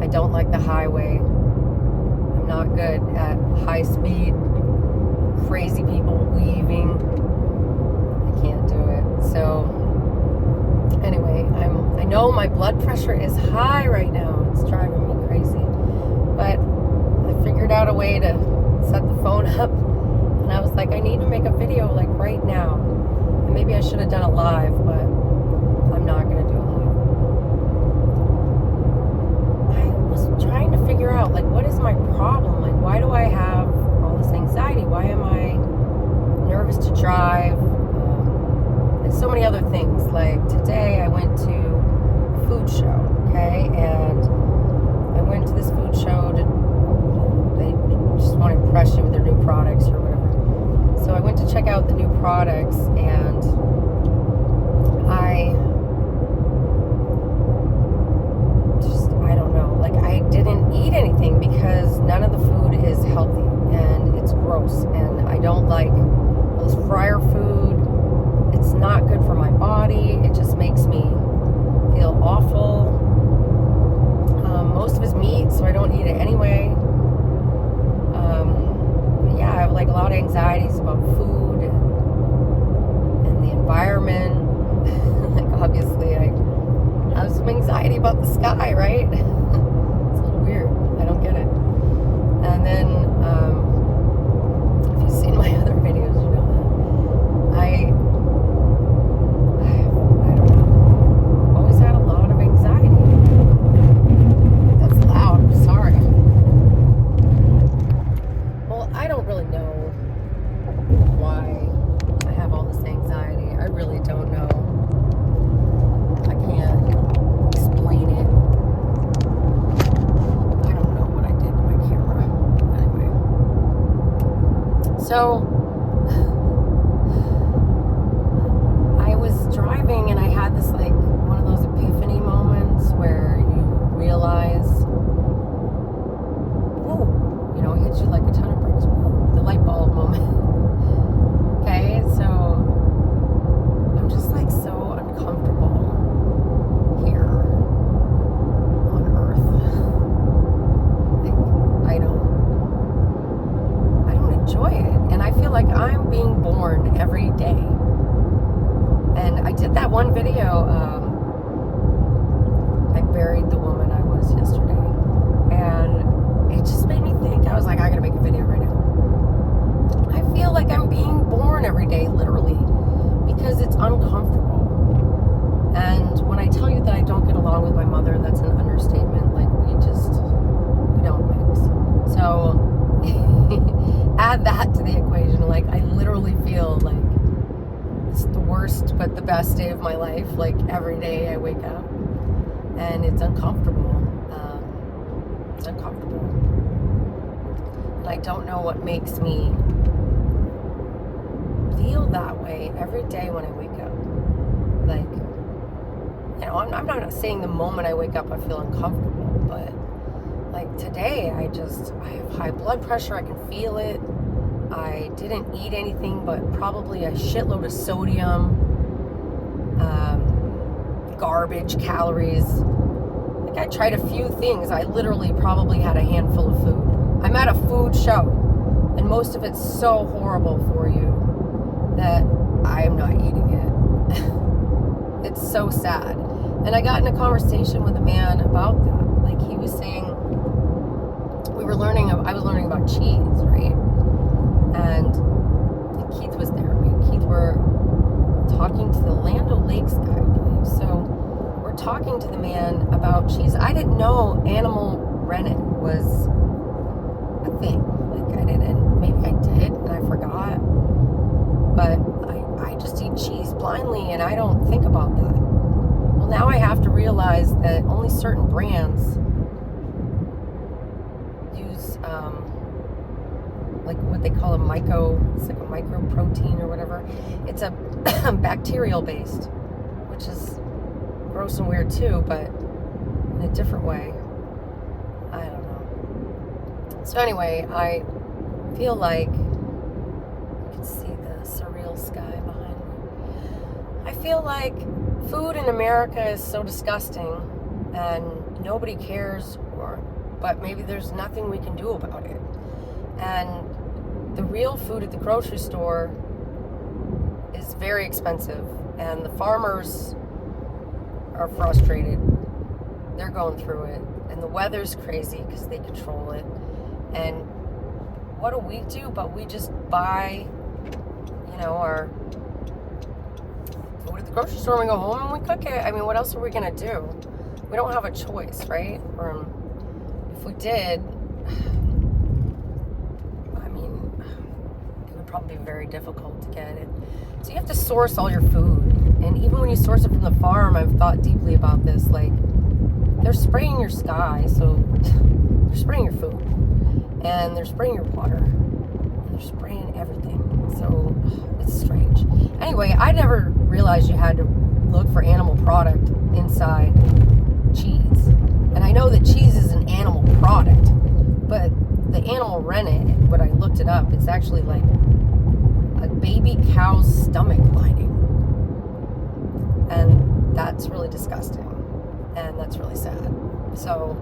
I don't like the highway. I'm not good at high speed, crazy people weaving. I can't do it. So anyway, I know my blood pressure is high right now. It's driving me crazy. But I figured out a way to set the phone up, and I was like, I need to make a video like right now. And maybe I should have done it live, but I'm not going to do it live. I was trying to figure out, like, what is my problem? Like, why do I have all this anxiety? Why am I nervous to drive? And so many other things. Like today I went to a food show, okay? And I went to this food show they just want to impress you with their new products or whatever. So I went to check out the new products, and I don't know, like I didn't eat anything because none of the food is healthy and it's gross, and I don't like all this fryer food. It's not good for my body. It just makes me feel awful. Most of it's meat, so I don't eat it anyway. Yeah, I have like a lot of anxieties about food and the environment. Like obviously I have some anxiety about the sky, right? It's a little weird. I don't get it. And then if you've seen my other videos, you know that I don't know. I've always had a lot of anxiety. That's loud. I'm sorry. Well, I don't really know why I have all this anxiety. I really don't know. I can't explain it. I don't know what I did to my camera. Anyway. So I was driving and I had this like one of those epiphany moments where you realize, whoa, you know, it hits you like a ton of bricks. Whoa, the light bulb moment. Okay, so I'm just like so uncomfortable here on Earth. Like I don't enjoy it, and I feel like I'm being born every day. And I did that one video, I buried the woman I was yesterday, and it just made me think. I was like, I gotta make a video right now. I feel like I'm being born every day, literally, because it's uncomfortable. And when I tell you that I don't get along with my mother, that's an understatement. Like, we don't mix. So, add that to the equation. Like, I literally feel like it's the worst but the best day of my life. Like every day I wake up and it's uncomfortable. It's uncomfortable. And I don't know what makes me feel that way every day when I wake up. Like, you know, I'm not saying the moment I wake up I feel uncomfortable, but like today I have high blood pressure. I can feel it. I didn't eat anything but probably a shitload of sodium, garbage, calories. Like I tried a few things. I literally probably had a handful of food. I'm at a food show, and most of it's so horrible for you that I'm not eating it. It's so sad. And I got in a conversation with a man about that. Like he was saying, I was learning about cheese, right? And Keith was there. Keith were talking to the Land O'Lakes guy, I believe. So we're talking to the man about cheese. I didn't know animal rennet was a thing. Like I didn't. Maybe I did and I forgot. But I just eat cheese blindly and I don't think about that. Well, now I have to realize that only certain brands use like what they call it's like a micro protein or whatever. It's a bacterial based, which is gross and weird too, but in a different way. I don't know. So anyway, I feel like you can see the surreal sky behind me. I feel like food in America is so disgusting and nobody cares, but maybe there's nothing we can do about it. And the real food at the grocery store is very expensive, and the farmers are frustrated. They're going through it, and the weather's crazy because they control it. And what do? But we just buy, our food at the grocery store, and we go home and we cook it. I mean, what else are we gonna do? We don't have a choice, right? Or if we did, I mean, it would probably be very difficult to get it. So you have to source all your food, and even when you source it from the farm, I've thought deeply about this. Like, they're spraying your sky, so they're spraying your food, and they're spraying your water, and they're spraying everything. So it's strange. Anyway, I never realized you had to look for animal product inside cheese. And I know that cheese is an animal product, but the animal rennet, when I looked it up, it's actually like a baby cow's stomach lining. And that's really disgusting. And that's really sad. So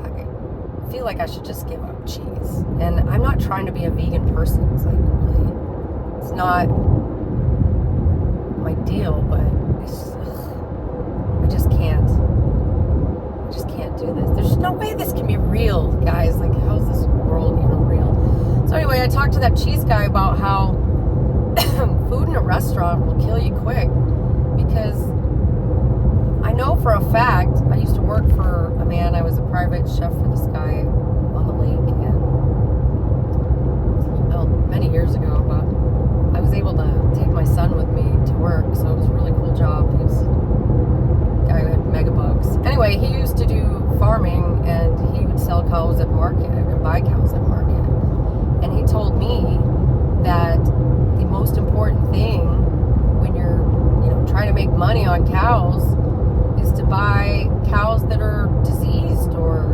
I feel like I should just give up cheese. And I'm not trying to be a vegan person. It's like, really, it's not my deal, but I just can't do this. There's no way this can be real, guys. Like, how is this world even real? So anyway, I talked to that cheese guy about how food in a restaurant will kill you quick, because I know for a fact, I used to work for a man. I was a private chef for this guy on the lake, and many years ago, but I was able to take my son with me to work, so it was a really cool job. He was a guy who had mega bugs. Anyway, he used to do farming, and he would sell cows at market and buy cows at market. And he told me that the most important thing when you're, trying to make money on cows is to buy cows that are diseased or,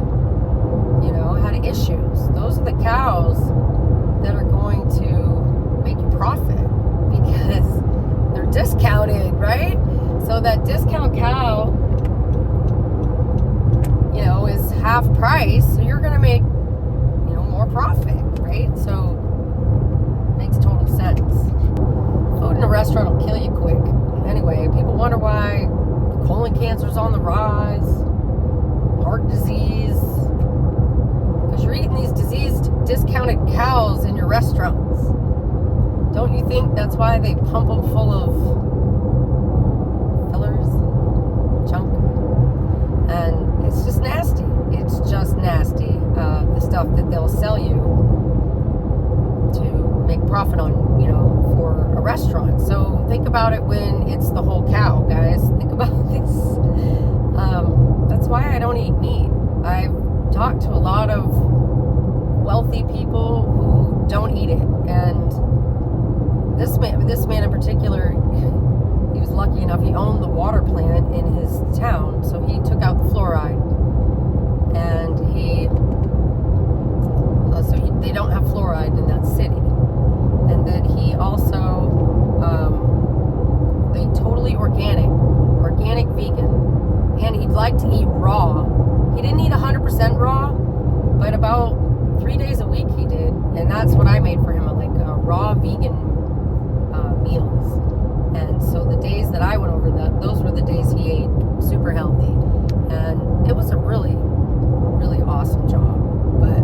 had issues. Those are the cows that are going to make you profit, because they're discounted, right? So that discount cow, is half price, so you're going to make, more profit, right? So it makes total sense. Food in a restaurant will kill you quick. Anyway, people wonder why colon cancer's on the rise, heart disease, because you're eating these diseased, discounted cows in your restaurants. Don't you think that's why they pump them full of fillers, junk? And it's just nasty. It's just nasty. The stuff that they'll sell you to make profit on, for a restaurant. So think about it when it's the whole cow, guys. Think about this. That's why I don't eat meat. I've talked to a lot of wealthy people who don't eat it, and this man in particular, he was lucky enough, he owned the water plant in his town, so he took out the fluoride, and they don't have fluoride in that city. And then he also, they totally organic vegan, and he'd like to eat raw. He didn't eat 100% raw, but about 3 days a week he did, and that's what I made for him, like raw vegan meals. And so the days that I went over those were the days he ate super healthy, and it was a really, really awesome job. But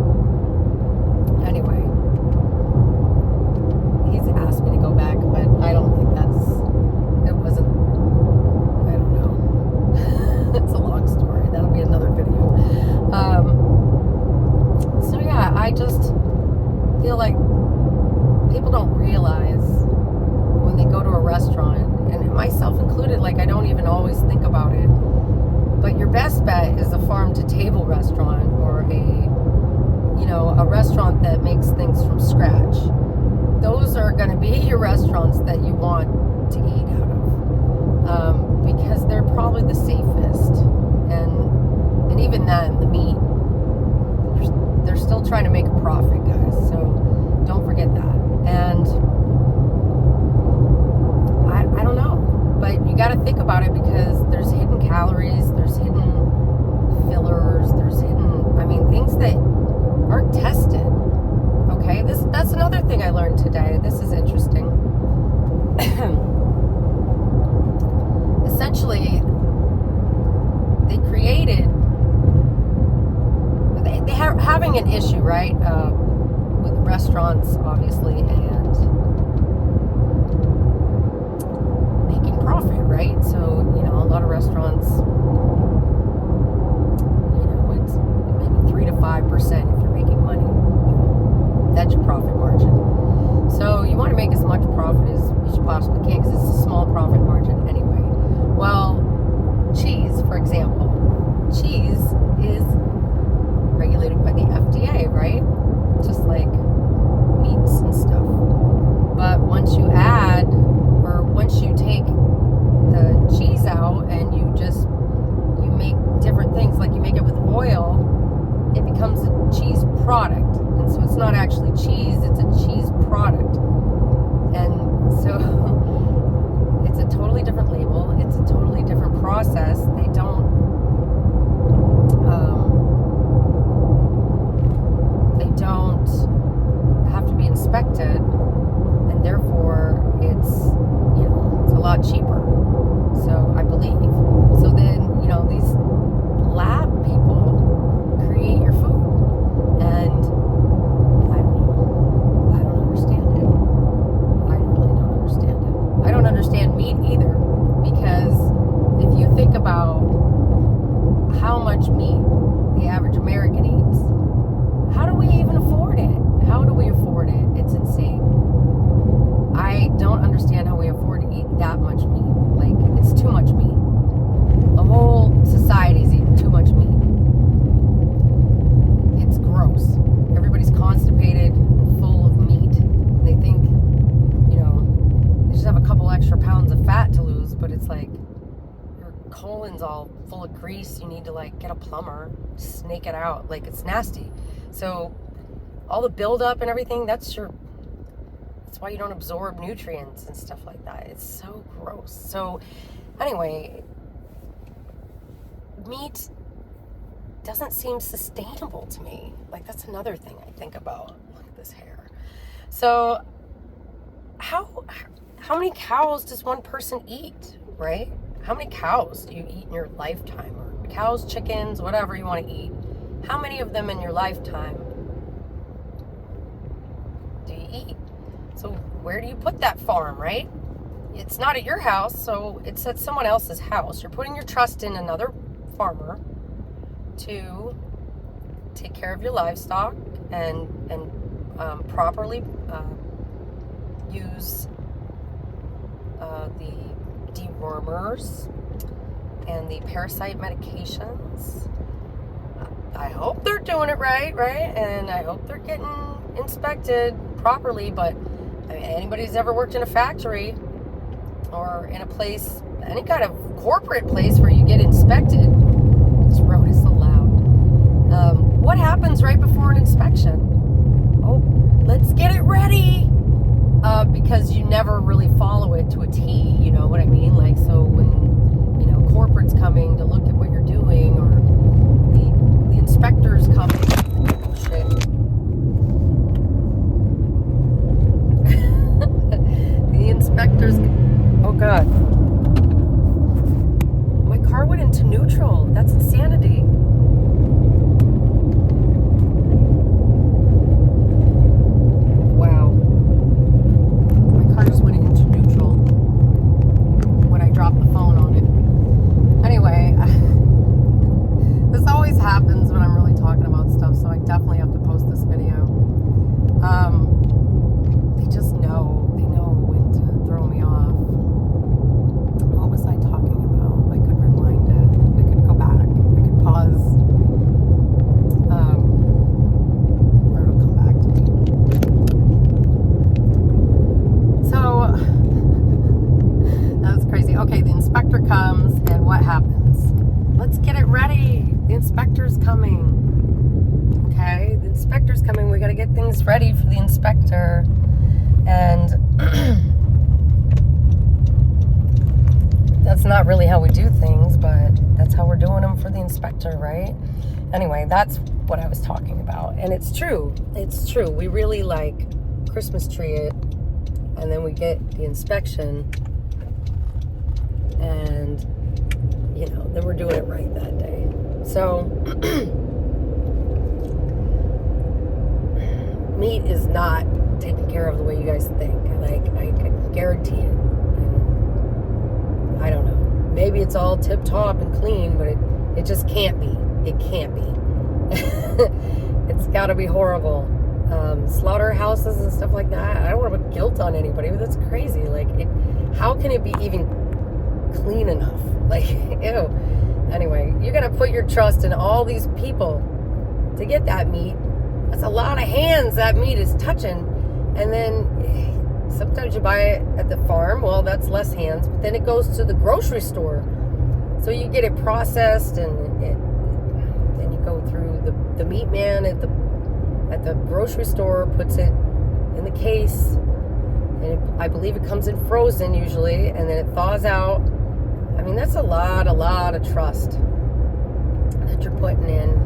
anyway, he's asked me to go back, but I don't think I don't know. It's a long story. That'll be another video. So yeah, I just feel like people don't realize when they go to a restaurant, and myself included, like, I don't even always think about it, but your best bet is a farm-to-table restaurant, or a restaurant that makes things from scratch. Those are going to be your restaurants that you want to eat out of, because they're probably the safest, and even then, the meat, they're still trying to make a profit, guys, so don't forget that. And I don't know, but you got to think about it, because there's hidden calories, there's hidden fillers, there's hidden, I mean, things that aren't tested. Okay, that's another thing I learned today. This is interesting. Essentially, they created, they're having an issue, right, with restaurants, obviously, and making profit, right? So, a lot of restaurants, it's maybe 3 to 5% if you're making money. That's your profit margin. So you want to make as much profit as you possibly can, because it's a small profit margin anyway. Well, cheese, for example. Cheese is regulated by the FDA, right? Just like meats and stuff. But once you take the cheese out and you make different things, like you make it with oil, it becomes a cheese product. And so it's not actually cheese, it's a cheese product. And so it's a totally different label, it's a totally different process. They don't have to be inspected, and therefore it's a lot cheaper. So I believe. So then, these lab people create your food. And I don't understand it. I really don't understand it. I don't understand meat either, because if you think about how much meat the average American eats, how do we even afford it? How do we afford it? It's insane. I don't understand how we afford to eat that much meat. Like, it's too much meat. The whole society's eating too much meat. It's gross. Everybody's constipated and full of meat. They think, they just have a couple extra pounds of fat to lose, but it's like your colon's all full of grease. You need to get a plumber, snake it out. Like, it's nasty. So all the buildup and everything, that's why you don't absorb nutrients and stuff like that. It's so gross. So anyway, meat doesn't seem sustainable to me. Like, that's another thing I think about. Look at this hair. So how many cows does one person eat, right? How many cows do you eat in your lifetime? Or cows, chickens, whatever you want to eat. How many of them in your lifetime do you eat? So where do you put that farm, right? It's not at your house, so it's at someone else's house. You're putting your trust in another farmer to take care of your livestock and properly use the dewormers and the parasite medications. I hope they're doing it right? And I hope they're getting inspected properly. But anybody who's ever worked in a factory or in a place, any kind of corporate place where you get inspected, this road is so loud. What happens right before an inspection? Oh, let's get it ready. Because you never really follow it to a T, you know what I mean? Like, so when, corporate's coming to look at what you're doing, or the inspector's coming. Oh, shit. The inspector's, oh God. My car went into neutral. That's insanity. Wow. My car just went into neutral when I dropped the phone on it. Anyway, this always happens when I'm really talking about stuff, so I definitely have to post this video. They just know. They know when to throw me off. What was I talking about? I could rewind it. I could go back. I could pause. Or it'll come back to me. So, that's crazy. Okay, the inspector comes, and what happens? Let's get it ready. The inspector's coming. Okay, the inspector's coming. We got to get things ready for the inspector. And that's not really how we do things, but that's how we're doing them for the inspector, right? Anyway, that's what I was talking about. And it's true. It's true. We really like Christmas tree it, and then we get the inspection, and, you know, then we're doing it right that day. So, meat is not taken care of the way you guys think. Like, I can guarantee it. And I don't know. Maybe it's all tip-top and clean, but it just can't be. It can't be. It's got to be horrible. Slaughterhouses and stuff like that, I don't want to put guilt on anybody, but that's crazy. Like, how can it be even clean enough? Like, ew. Anyway, you got to put your trust in all these people to get that meat. That's a lot of hands that meat is touching. And then sometimes you buy it at the farm. Well, that's less hands. But then it goes to the grocery store. So you get it processed, and then you go through the meat man at the grocery store, puts it in the case. And I believe it comes in frozen usually. And then it thaws out. I mean, that's a lot of trust that you're putting in.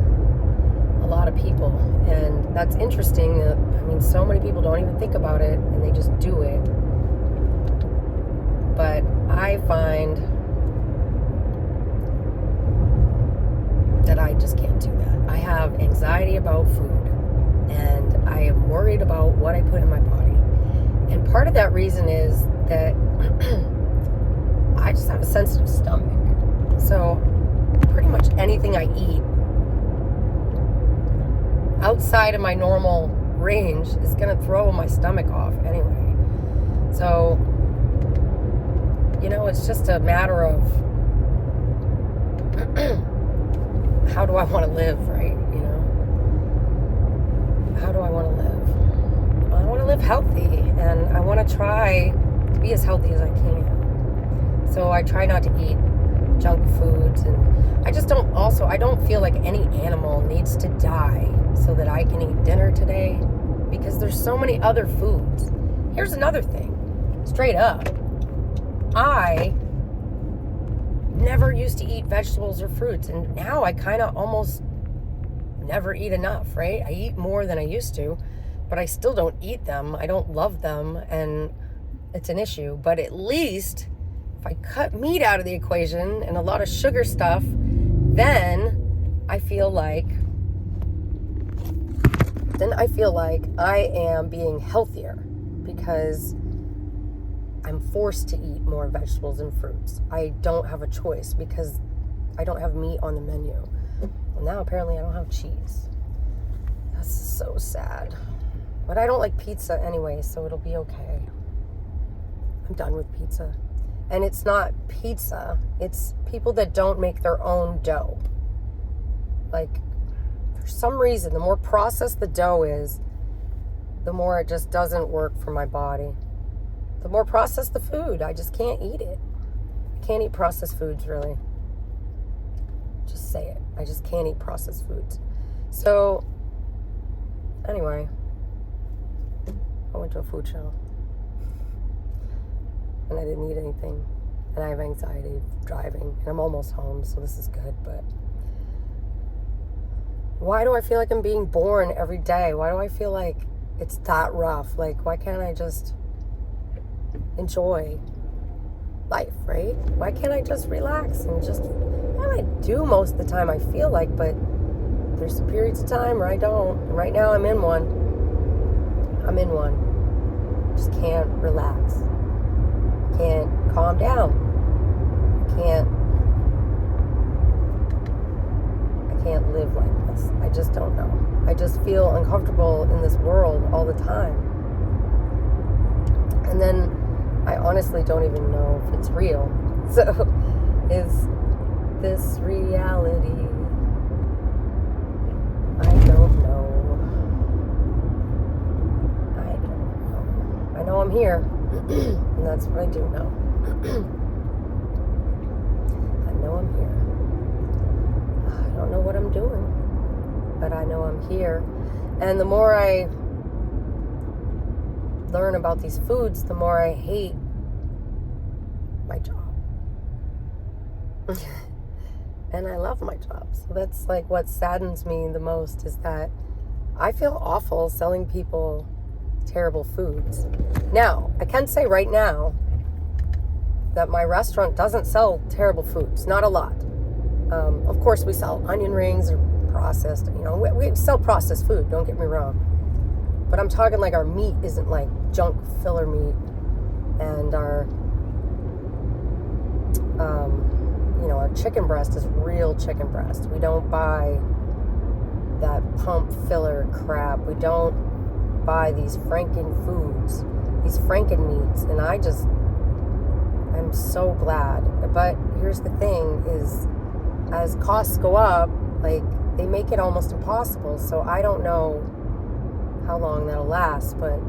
A lot of people, and that's interesting that, I mean, so many people don't even think about it and they just do it. But I find that I just can't do that. I have anxiety about food, and I am worried about what I put in my body. And part of that reason is that I just have a sensitive stomach. So pretty much anything I eat outside of my normal range is going to throw my stomach off anyway. So, you know, it's just a matter of how do I want to live, right? You know, how do I want to live? I want to live healthy, and I want to try to be as healthy as I can. So I try not to eat junk foods, and I don't feel like any animal needs to die so that I can eat dinner today, because there's so many other foods. Here's another thing, straight up. I never used to eat vegetables or fruits, and now I kind of almost never eat enough, right? I eat more than I used to, but I still don't eat them. I don't love them, and it's an issue. But at least if I cut meat out of the equation and a lot of sugar stuff, then I feel like I am being healthier, because I'm forced to eat more vegetables and fruits. I don't have a choice because I don't have meat on the menu. Well, now apparently I don't have cheese. That's so sad. But I don't like pizza anyway, so it'll be okay. I'm done with pizza. And it's not pizza. It's people that don't make their own dough. Like, for some reason, the more processed the dough is, the more it just doesn't work for my body. The more processed the food, I just can't eat it. I can't eat processed foods, really. Just say it. I just can't eat processed foods. So, anyway, I went to a food show. And I didn't eat anything. And I have anxiety driving. And I'm almost home, so this is good. But why do I feel like I'm being born every day? Why do I feel like it's that rough? Like, why can't I just enjoy life, right? Why can't I just relax and just, well, I do most of the time, I feel like, but there's some periods of time where I don't. And right now I'm in one. Just can't relax. Can't calm down. I can't live like this. I just don't know. I just feel uncomfortable in this world all the time. And then I honestly don't even know if it's real. So, is this reality? I don't know. I know I'm here. And that's what I do know. I know I'm here. I don't know what I'm doing, but I know I'm here. And the more I learn about these foods, the more I hate my job. And I love my job. So that's like what saddens me the most, is that I feel awful selling people terrible foods. Now, I can say right now that my restaurant doesn't sell terrible foods. Not a lot. Of course, we sell onion rings or processed. We sell processed food, don't get me wrong. But I'm talking like our meat isn't like junk filler meat. And our chicken breast is real chicken breast. We don't buy that pump filler crap. We don't buy these Franken foods, these Franken meats. And I'm so glad. But here's the thing is, as costs go up, like, they make it almost impossible. So I don't know how long that'll last, but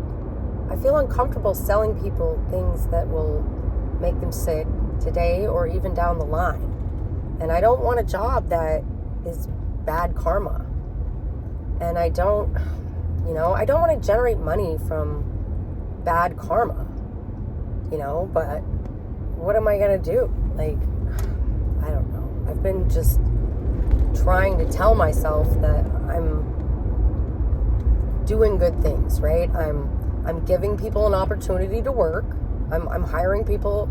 I feel uncomfortable selling people things that will make them sick today or even down the line. And I don't want a job that is bad karma. And I don't want to generate money from bad karma, but what am I going to do? Like, I don't know. I've been just trying to tell myself that I'm doing good things, right? I'm giving people an opportunity to work. I'm hiring people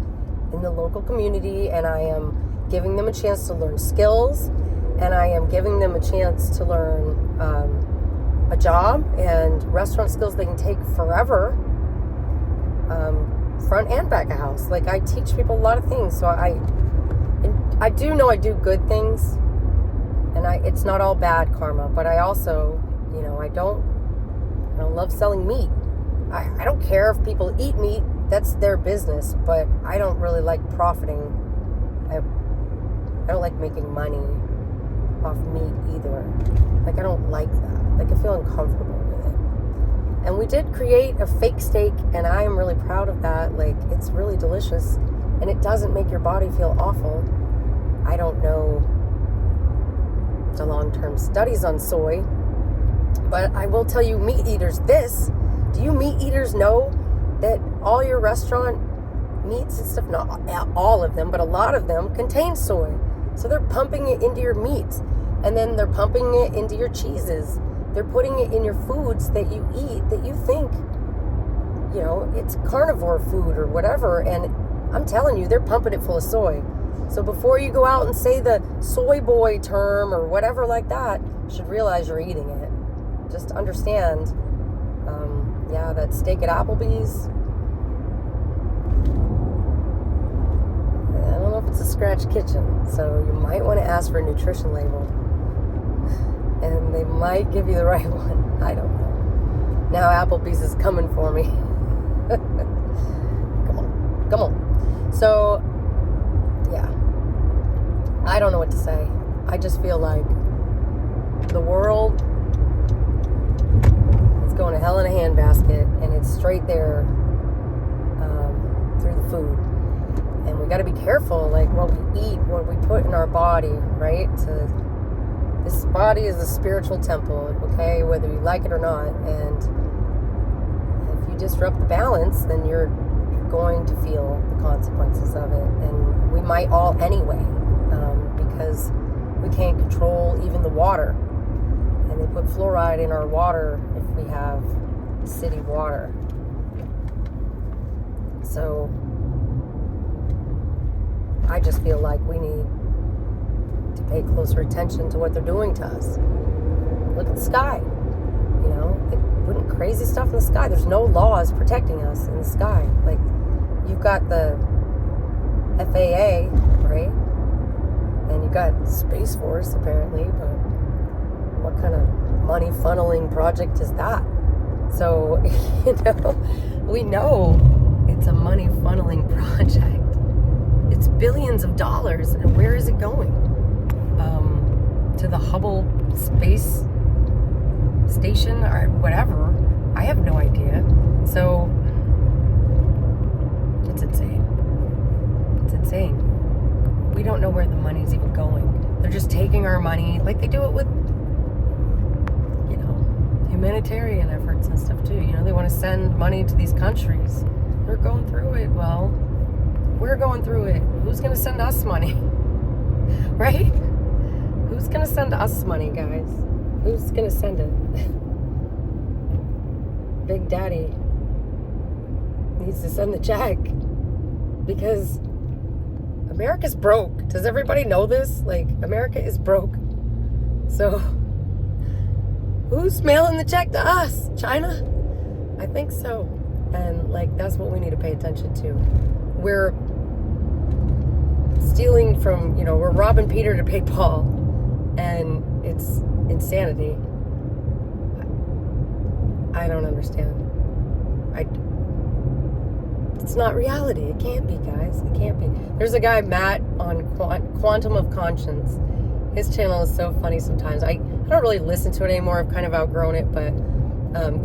in the local community, and I am giving them a chance to learn skills, and I am giving them a chance to learn a job and restaurant skills they can take forever, front and back of house. Like, I teach people a lot of things, so I do know I do good things, and it's not all bad karma, but I also, I don't love selling meat. I don't care if people eat meat, that's their business, but I don't really like profiting. I don't like making money off meat either. Like, I don't like that. Like, I feel uncomfortable with it. And we did create a fake steak, and I am really proud of that. Like, it's really delicious, and it doesn't make your body feel awful. I don't know the long-term studies on soy, but I will tell you, meat eaters, do you meat eaters know that all your restaurant meats and stuff, not all of them, but a lot of them contain soy. So they're pumping it into your meats, and then they're pumping it into your cheeses. They're putting it in your foods that you eat that you think, it's carnivore food or whatever. And I'm telling you, they're pumping it full of soy. So before you go out and say the soy boy term or whatever like that, you should realize you're eating it. Just understand, that steak at Applebee's, I don't know if it's a scratch kitchen, so you might want to ask for a nutrition label. And they might give you the right one. I don't know. Now Applebee's is coming for me. Come on. So, yeah. I don't know what to say. I just feel like the world is going to hell in a handbasket, and it's straight there through the food. And we got to be careful, like, what we eat, what we put in our body, right? This body is a spiritual temple, okay, whether you like it or not. And if you disrupt the balance, then you're going to feel the consequences of it. And we might all anyway, because we can't control even the water. And they put fluoride in our water if we have city water. So I just feel like we need to pay closer attention to what they're doing to us. Look at the sky. They're putting crazy stuff in the sky. There's no laws protecting us in the sky. Like, you've got the FAA, right? And you've got Space Force, apparently, but what kind of money funneling project is that? So, we know it's a money funneling project. It's billions of dollars, and where is it going? To the Hubble space station or whatever. I have no idea. So it's insane. It's insane. We don't know where the money's even going. They're just taking our money, like they do it with, humanitarian efforts and stuff too. They want to send money to these countries. They're going through it. Well, we're going through it. Who's going to send us money? Right? Who's gonna send us money, guys? Who's gonna send it? Big Daddy needs to send the check because America's broke. Does everybody know this? Like, America is broke. So, who's mailing the check to us? China? I think so. And, like, that's what we need to pay attention to. We're stealing from, we're robbing Peter to pay Paul. And it's insanity. I don't understand. It's not reality. It can't be, guys. It can't be. There's a guy, Matt, on Quantum of Conscience. His channel is so funny sometimes. I don't really listen to it anymore. I've kind of outgrown it, but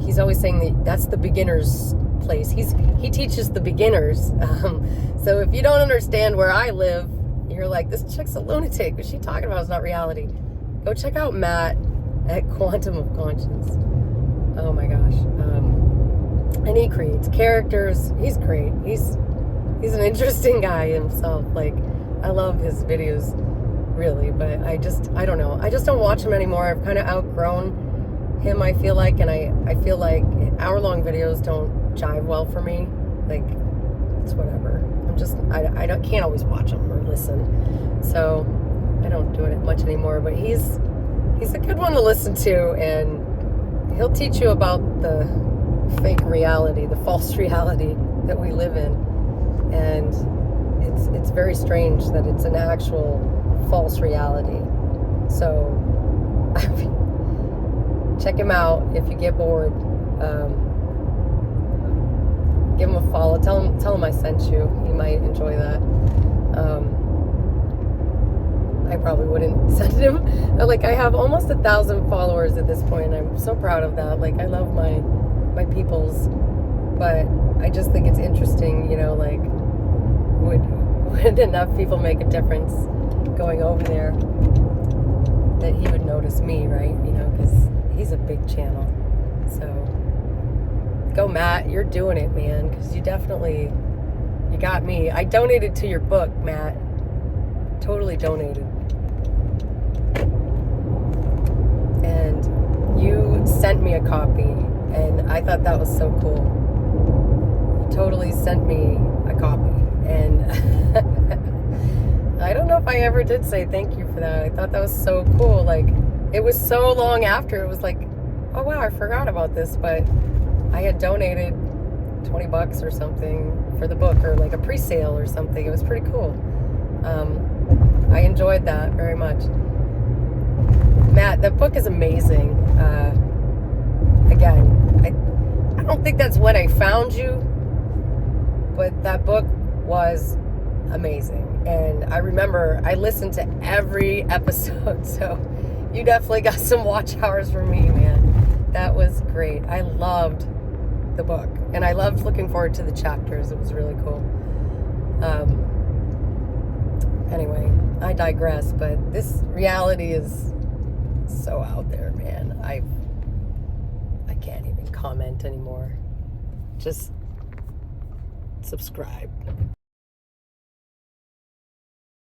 he's always saying that's the beginner's place. He teaches the beginners. So if you don't understand where I live, you're like, this chick's a lunatic. What she's talking about is not reality. Go check out Matt at Quantum of Conscience. Oh my gosh. And he creates characters. He's great. He's an interesting guy himself. Like, I love his videos, really, but I don't know. I just don't watch him anymore. I've kind of outgrown him, I feel like, and I feel like hour-long videos don't jive well for me. Like, it's whatever. I can't always watch them or listen. So I don't do it much anymore, but he's a good one to listen to, and he'll teach you about the fake reality, the false reality that we live in. And it's very strange that it's an actual false reality. So check him out if you get bored. Give him a follow. Tell him I sent you. He might enjoy that. I probably wouldn't send him. Like, I have almost 1,000 followers at this point, and I'm so proud of that. Like, I love my peoples, but I just think it's interesting, like, would enough people make a difference going over there that he would notice me, right? Because he's a big channel. So go, Matt. You're doing it, man, because you got me. I donated to your book, Matt. Totally donated. And you sent me a copy, and I thought that was so cool. You totally sent me a copy, and I don't know if I ever did say thank you for that. I thought that was so cool. Like, it was so long after. It was like, oh wow, I forgot about this, but I had donated $20 or something for the book, or like a pre-sale or something. It was pretty cool. I enjoyed that very much. Matt, the book is amazing. Again, I don't think that's when I found you, but that book was amazing. And I remember I listened to every episode, so you definitely got some watch hours from me, man. That was great. I loved the book, and I loved looking forward to the chapters. It was really cool. Anyway, I digress, but this reality is so out there, man. I can't even comment anymore. Just subscribe.